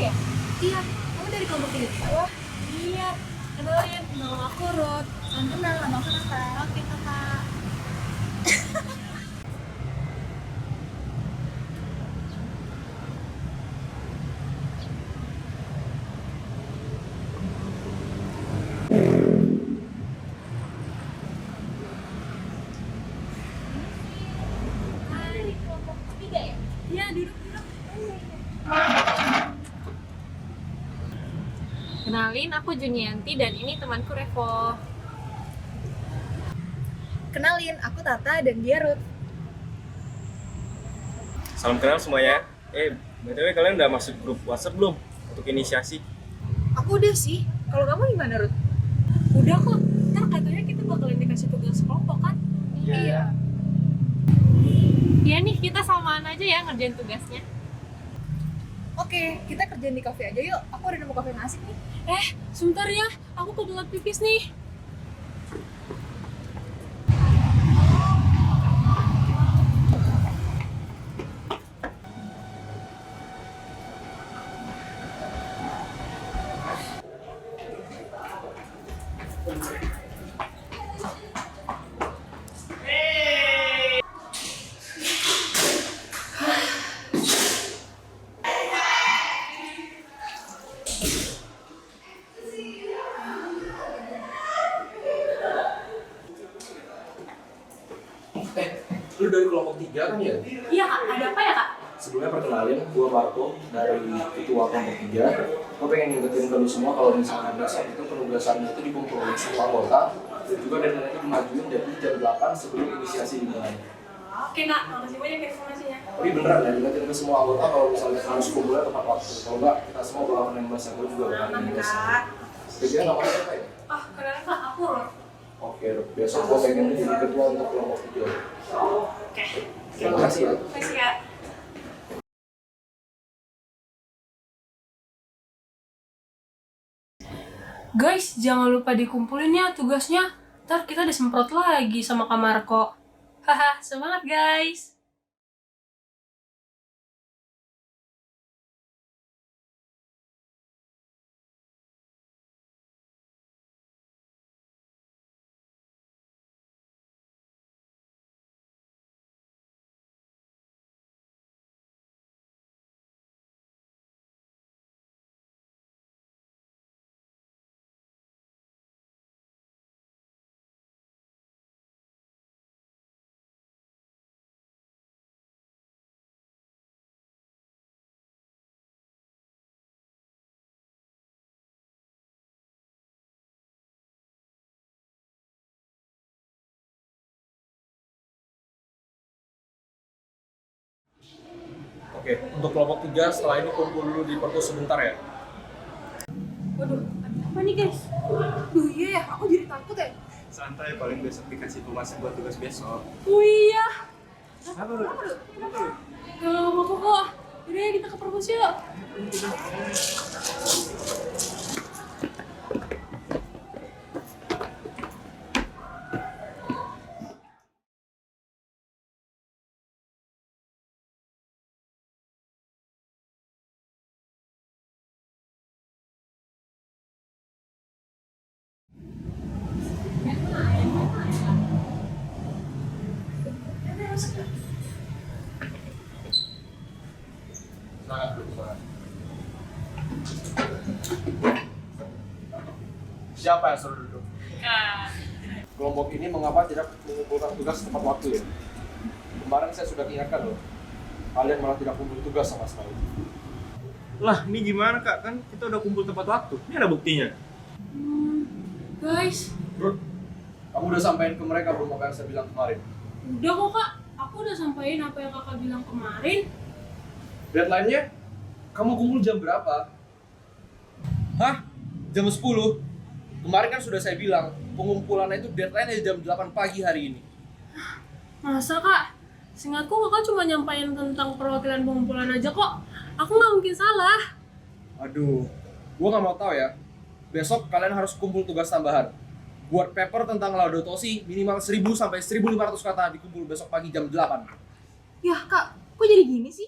ya? Iya, kamu dari kelompok 3 juga? Wah, iya. Kenalin, nama aku Ruth. Salam kenal, nama aku Nata. Oke, kakak. Hai, kelompok 3 ya? Iya, duduk. Kenalin, aku Junianti dan ini temanku Revo. Kenalin, aku Tata dan dia Ruth. Salam kenal semuanya. BTW kalian udah masuk grup WhatsApp belum untuk inisiasi? Aku udah sih, kalau kamu gimana Ruth? Udah kok, ntar katanya kita bakalan dikasih tugas kelompok kan? Iya. Iya nih, kita samaan aja ya ngerjain tugasnya. Oke, kita kerjain di kafe aja yuk. Aku udah nemu kafe yang asik nih. Sebentar ya, aku kebelet pipis nih. Lu dari kelompok 3 kan ya? Iya kak, ada apa ya kak? Sebelumnya perkenalin, gue Marco dari ketua kelompok 3. Gue pengen ngingetin ke lu semua kalau misalnya besok itu penugasannya itu dikumpulin semua anggota dan juga deadline itu dimajuin dari jam 8 sebelum inisiasi dimulai. Oke kak, makasih banyak informasinya. Tapi beneran ya, ingetin ke semua anggota kalau misalnya harus kumpulnya tepat waktu. Kalau enggak, kita semua bakalan nembak yang gue juga bakalan nembak. Kira-kira namanya siapa ya? Kenalin kak, aku Ruth. Oke, besok gue pengen lu jadi ketua untuk kelompok 3. Oke, Terima kasih ya. makasih kak. Guys, jangan lupa dikumpulin ya tugasnya. Ntar kita disemprot lagi sama Kak Marco. Haha, semangat guys! Oke, untuk kelompok 3 setelah ini kumpul dulu di perpus sebentar ya. Waduh, apa nih guys? Duh iya ya, aku jadi takut ya. Santai, paling besok dikasih tugas buat tugas besok. Oh iya, Apa lu? gak apa-apa kok. Yaudah ya, kita ke perpus yuk. Semangat dulu, semangat. Siapa yang suruh duduk? Kelompok ini mengapa tidak mengumpulkan tugas tepat waktu ya? Kemarin saya sudah ingatkan loh, kalian malah tidak kumpul tugas sama sekali. Lah, ini gimana kak? Kan kita udah kumpul tepat waktu. Ini ada buktinya. Guys, Bro, kamu udah sampaikan ke mereka belum apa yang saya bilang kemarin? udah kok kak. Aku udah sampein apa yang kakak bilang kemarin. Deadline-nya, kamu kumpul jam berapa? Hah? Jam 10? Kemarin kan sudah saya bilang, pengumpulannya itu deadline-nya jam 8 pagi hari ini. Masa kak? Seingatku kakak cuma nyampain tentang perwakilan pengumpulan aja kok. Aku nggak mungkin salah. Aduh, gua nggak mau tahu ya. Besok kalian harus kumpul tugas tambahan. Buat paper tentang Laudato Si minimal 1000 sampai 1500 kata dikumpul besok pagi jam 8. Yah kak, kok jadi gini sih?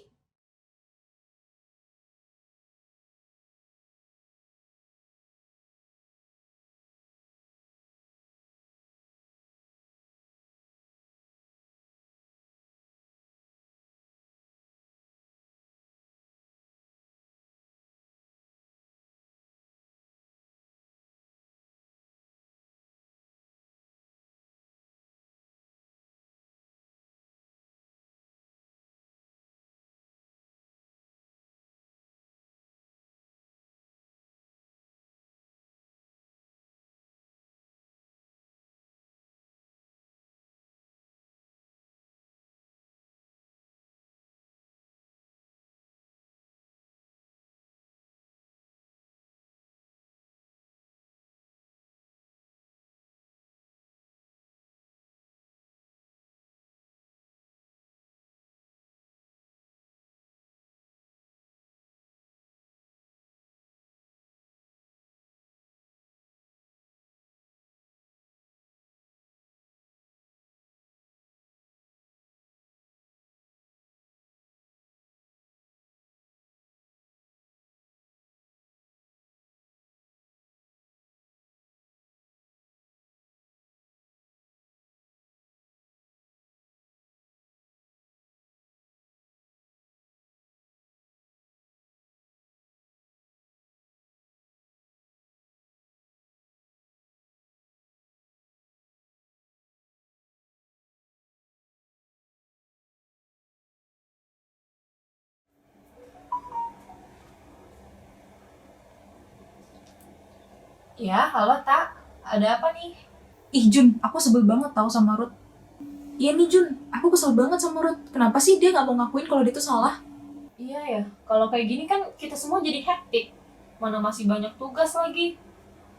Ya, halo Tak. Ada apa nih? Ih Jun, aku sebel banget tahu sama Ruth. Iya nih Jun, aku kesel banget sama Ruth. Kenapa sih dia nggak mau ngakuin kalau dia itu salah? Iya ya, kalau kayak gini kan kita semua jadi hektik. Mana masih banyak tugas lagi.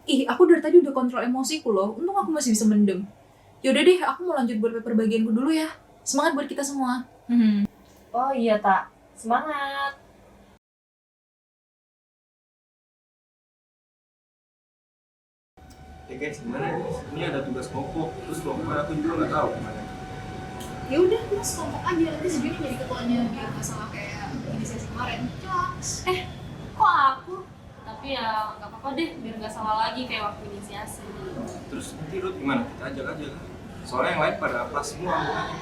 Ih, aku dari tadi udah kontrol emosiku loh. Untung aku masih bisa mendem. Yaudah deh, aku mau lanjut buat paper bagianku dulu ya. Semangat buat kita semua. Oh iya Tak, semangat. Ya guys, gimana guys? Ini ada tugas kelompok, terus kelompoknya aku juga nggak tahu gimana. Ya udah, mas kelompok aja. Nanti si Juni jadi ketuanya biar nggak salah kayak inisiasi kemarin. Caks. Kok aku? Tapi ya nggak apa-apa deh, biar nggak salah lagi kayak waktu inisiasi. Terus nanti Ruth gimana? Kita ajak aja kan? Soalnya yang lain pada pas semua mukanya.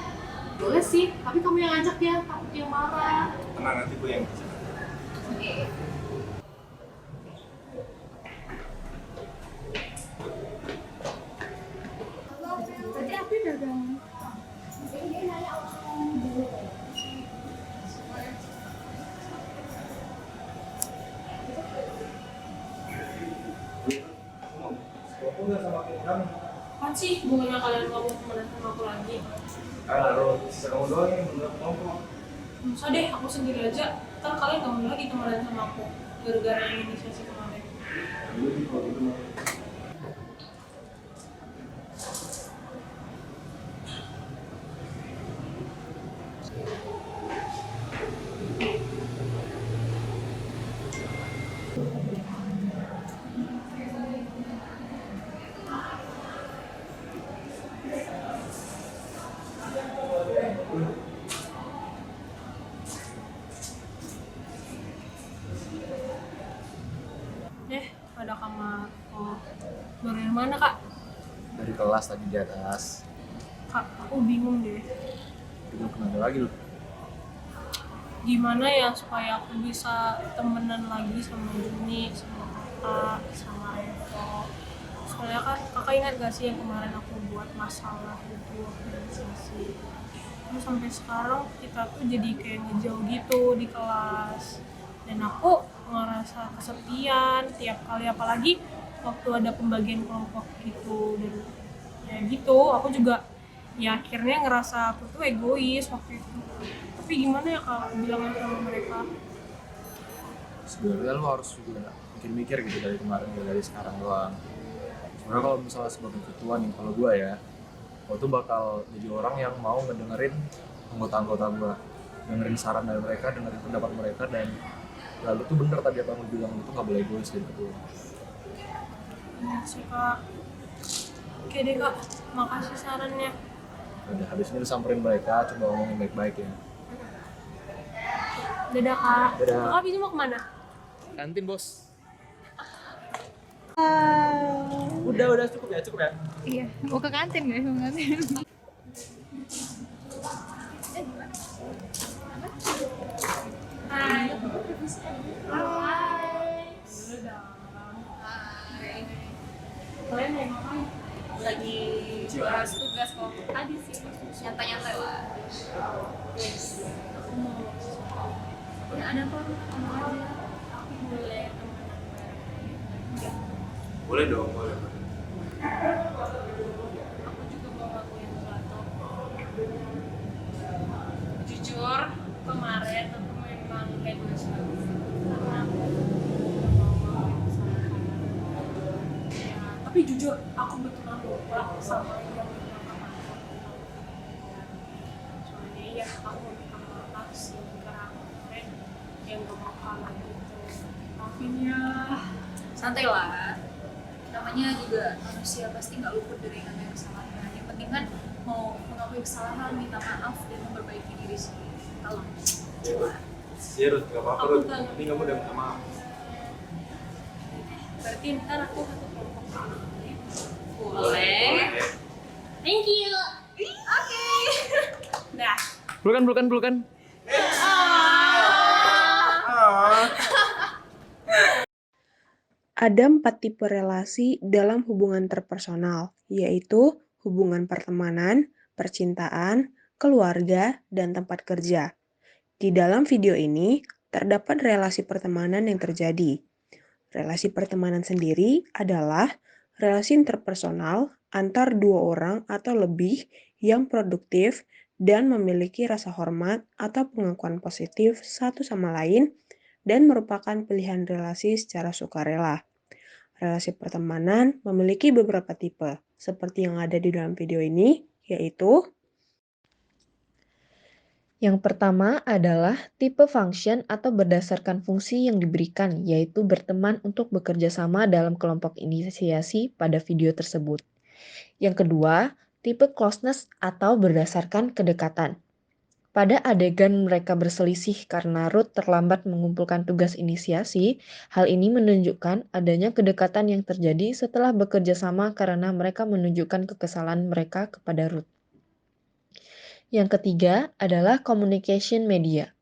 Boleh sih, tapi kamu yang ajak ya, takut dia marah. Tenang, nanti gue yang bisa. Tadi aku dagang. Aku nggak sama kamu. Apaan sih, bukannya kalian nggak mau temenan sama aku lagi? Ah, Ruth, bisa kamu doang yang bener kelompok. Nggak usah deh, aku sendiri aja. Ntar kalian nggak mau lagi temenan sama aku. Gara-gara yang inisiasi kemarin. Dulu di kalau gitu mah. Ada kamar. Oh, baru dari mana kak? Dari kelas tadi di atas. Kak, aku bingung deh. Itu kenapa lagi lu? Gimana ya supaya aku bisa temenan lagi sama Juni, sama kakak, sama Revo. Soalnya kan kakak ingat gak sih yang kemarin aku buat masalah itu waktu inisiasi. Terus sampai sekarang kita tuh jadi kayak ngejauh gitu di kelas. Dan aku ngerasa kesepian tiap kali, apalagi waktu ada pembagian kelompok gitu. Dan ya gitu, aku juga ya akhirnya ngerasa aku tuh egois waktu itu. Tapi gimana ya kalau aku bilangnya sama mereka? Sebenarnya lu harus juga mikir-mikir gitu dari kemarin, gak dari sekarang doang. Sebenarnya kalau misalnya sebagai ketua nih, kalau gua ya, gua tuh bakal jadi orang yang mau ngedengerin anggota-anggota gua, dengerin saran dari mereka, dengerin pendapat mereka, dan lalu tuh bener tadi apa yang lu bilang, itu nggak boleh egois jadi ketua. Iya sih kak. Oke deh kak, makasih sarannya. Udah habis ini lu samperin mereka, coba ngomongin baik-baik ya. Dadah kak. Dadah. Kakak abis ini mau kemana? Kantin bos. Udah cukup ya. Iya, mau ke kantin guys, mau ke kantin. Hai. Kalian mau ngapain? Lagi bahas tugas kelompok tadi sih. Nyantai-nyantai lah. Aku mau. Ya ada apa? Mau aja. Aku boleh temenan bareng. Boleh dong, boleh. Aku juga mau ngakuin sesuatu. Jujur, Kemarin aku memang egois banget karena aku udah mau ngakuin kesalahan. Ya, tapi jujur aku betulan lupa sama yang bilang kemarin. Soalnya ya aku minta maaf sih karena kemarin yang gak mau kalah gitu. Maafin ya. Santai lah. Namanya juga manusia pasti nggak luput dari namanya kesalahan. Yang penting kan mau mengakui kesalahan, minta maaf dan memperbaiki diri sendiri. Kalau Iya Ruth, gak apa-apa Aku Ruth. kan- Ini kamu udah minta maaf. Berarti ntar aku satu kelompok sama kamu. boleh. Thank you. Oke. Dah. Pelukan. Ada 4 tipe relasi dalam hubungan interpersonal, yaitu hubungan pertemanan, percintaan, keluarga, dan tempat kerja. Di dalam video ini, terdapat relasi pertemanan yang terjadi. Relasi pertemanan sendiri adalah relasi interpersonal antar dua orang atau lebih yang produktif dan memiliki rasa hormat atau pengakuan positif satu sama lain dan merupakan pilihan relasi secara sukarela. Relasi pertemanan memiliki beberapa tipe, seperti yang ada di dalam video ini, yaitu Yang pertama adalah tipe function atau berdasarkan fungsi yang diberikan, yaitu berteman untuk bekerja sama dalam kelompok inisiasi pada video tersebut. Yang kedua, tipe closeness atau berdasarkan kedekatan. Pada adegan mereka berselisih karena Ruth terlambat mengumpulkan tugas inisiasi, hal ini menunjukkan adanya kedekatan yang terjadi setelah bekerja sama karena mereka menunjukkan kekesalan mereka kepada Ruth. Yang ketiga adalah communication media.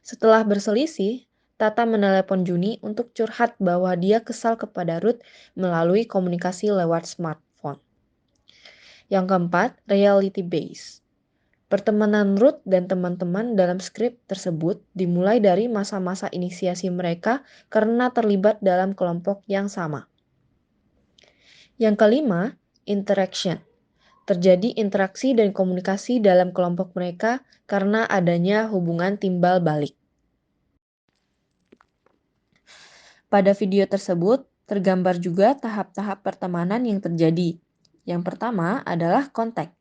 Setelah berselisih, Tata menelepon Juni untuk curhat bahwa dia kesal kepada Ruth melalui komunikasi lewat smartphone. Yang keempat, reality base. Pertemanan Ruth dan teman-teman dalam skrip tersebut dimulai dari masa-masa inisiasi mereka karena terlibat dalam kelompok yang sama. Yang kelima, interaction. Terjadi interaksi dan komunikasi dalam kelompok mereka karena adanya hubungan timbal balik. Pada video tersebut, tergambar juga tahap-tahap pertemanan yang terjadi. Yang pertama adalah kontak.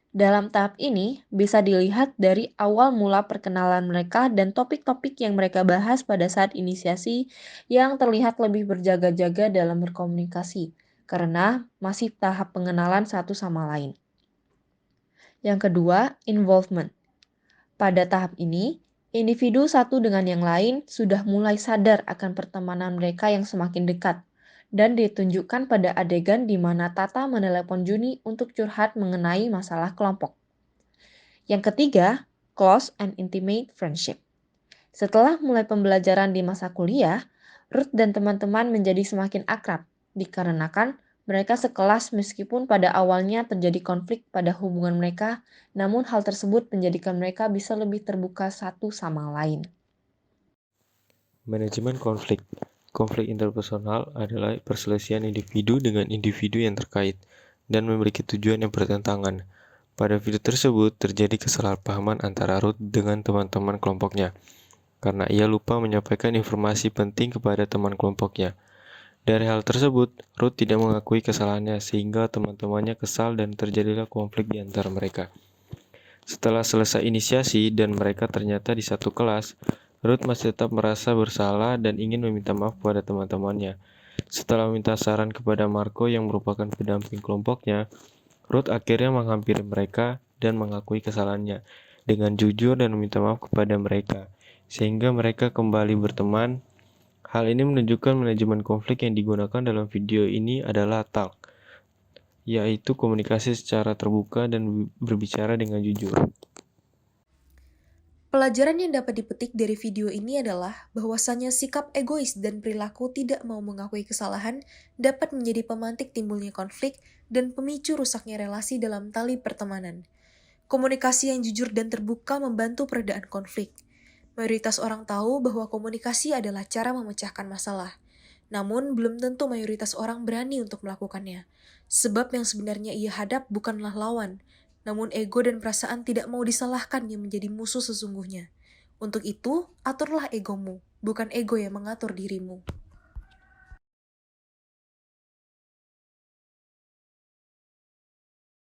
Dalam tahap ini, bisa dilihat dari awal mula perkenalan mereka dan topik-topik yang mereka bahas pada saat inisiasi yang terlihat lebih berjaga-jaga dalam berkomunikasi, karena masih tahap pengenalan satu sama lain. Yang kedua, involvement. Pada tahap ini, individu satu dengan yang lain sudah mulai sadar akan pertemanan mereka yang semakin dekat, dan ditunjukkan pada adegan di mana Tata menelepon Juni untuk curhat mengenai masalah kelompok. Yang ketiga, close and intimate friendship. Setelah mulai pembelajaran di masa kuliah, Ruth dan teman-teman menjadi semakin akrab, dikarenakan mereka sekelas meskipun pada awalnya terjadi konflik pada hubungan mereka, namun hal tersebut menjadikan mereka bisa lebih terbuka satu sama lain. Manajemen konflik. Konflik interpersonal adalah perselisihan individu dengan individu yang terkait dan memiliki tujuan yang bertentangan. Pada video tersebut terjadi kesalahpahaman antara Ruth dengan teman-teman kelompoknya, karena ia lupa menyampaikan informasi penting kepada teman kelompoknya. Dari hal tersebut, Ruth tidak mengakui kesalahannya sehingga teman-temannya kesal dan terjadilah konflik di antara mereka. Setelah selesai inisiasi dan mereka ternyata di satu kelas, Ruth masih tetap merasa bersalah dan ingin meminta maaf kepada teman-temannya. Setelah meminta saran kepada Marco yang merupakan pendamping kelompoknya, Ruth akhirnya menghampiri mereka dan mengakui kesalahannya dengan jujur dan meminta maaf kepada mereka, sehingga mereka kembali berteman. Hal ini menunjukkan manajemen konflik yang digunakan dalam video ini adalah talk, yaitu komunikasi secara terbuka dan berbicara dengan jujur. Pelajaran yang dapat dipetik dari video ini adalah bahwasannya sikap egois dan perilaku tidak mau mengakui kesalahan dapat menjadi pemantik timbulnya konflik dan pemicu rusaknya relasi dalam tali pertemanan. Komunikasi yang jujur dan terbuka membantu peredaan konflik. Mayoritas orang tahu bahwa komunikasi adalah cara memecahkan masalah. Namun, belum tentu mayoritas orang berani untuk melakukannya. Sebab yang sebenarnya ia hadap bukanlah lawan, namun ego dan perasaan tidak mau disalahkan yang menjadi musuh sesungguhnya. Untuk itu, aturlah egomu, bukan ego yang mengatur dirimu.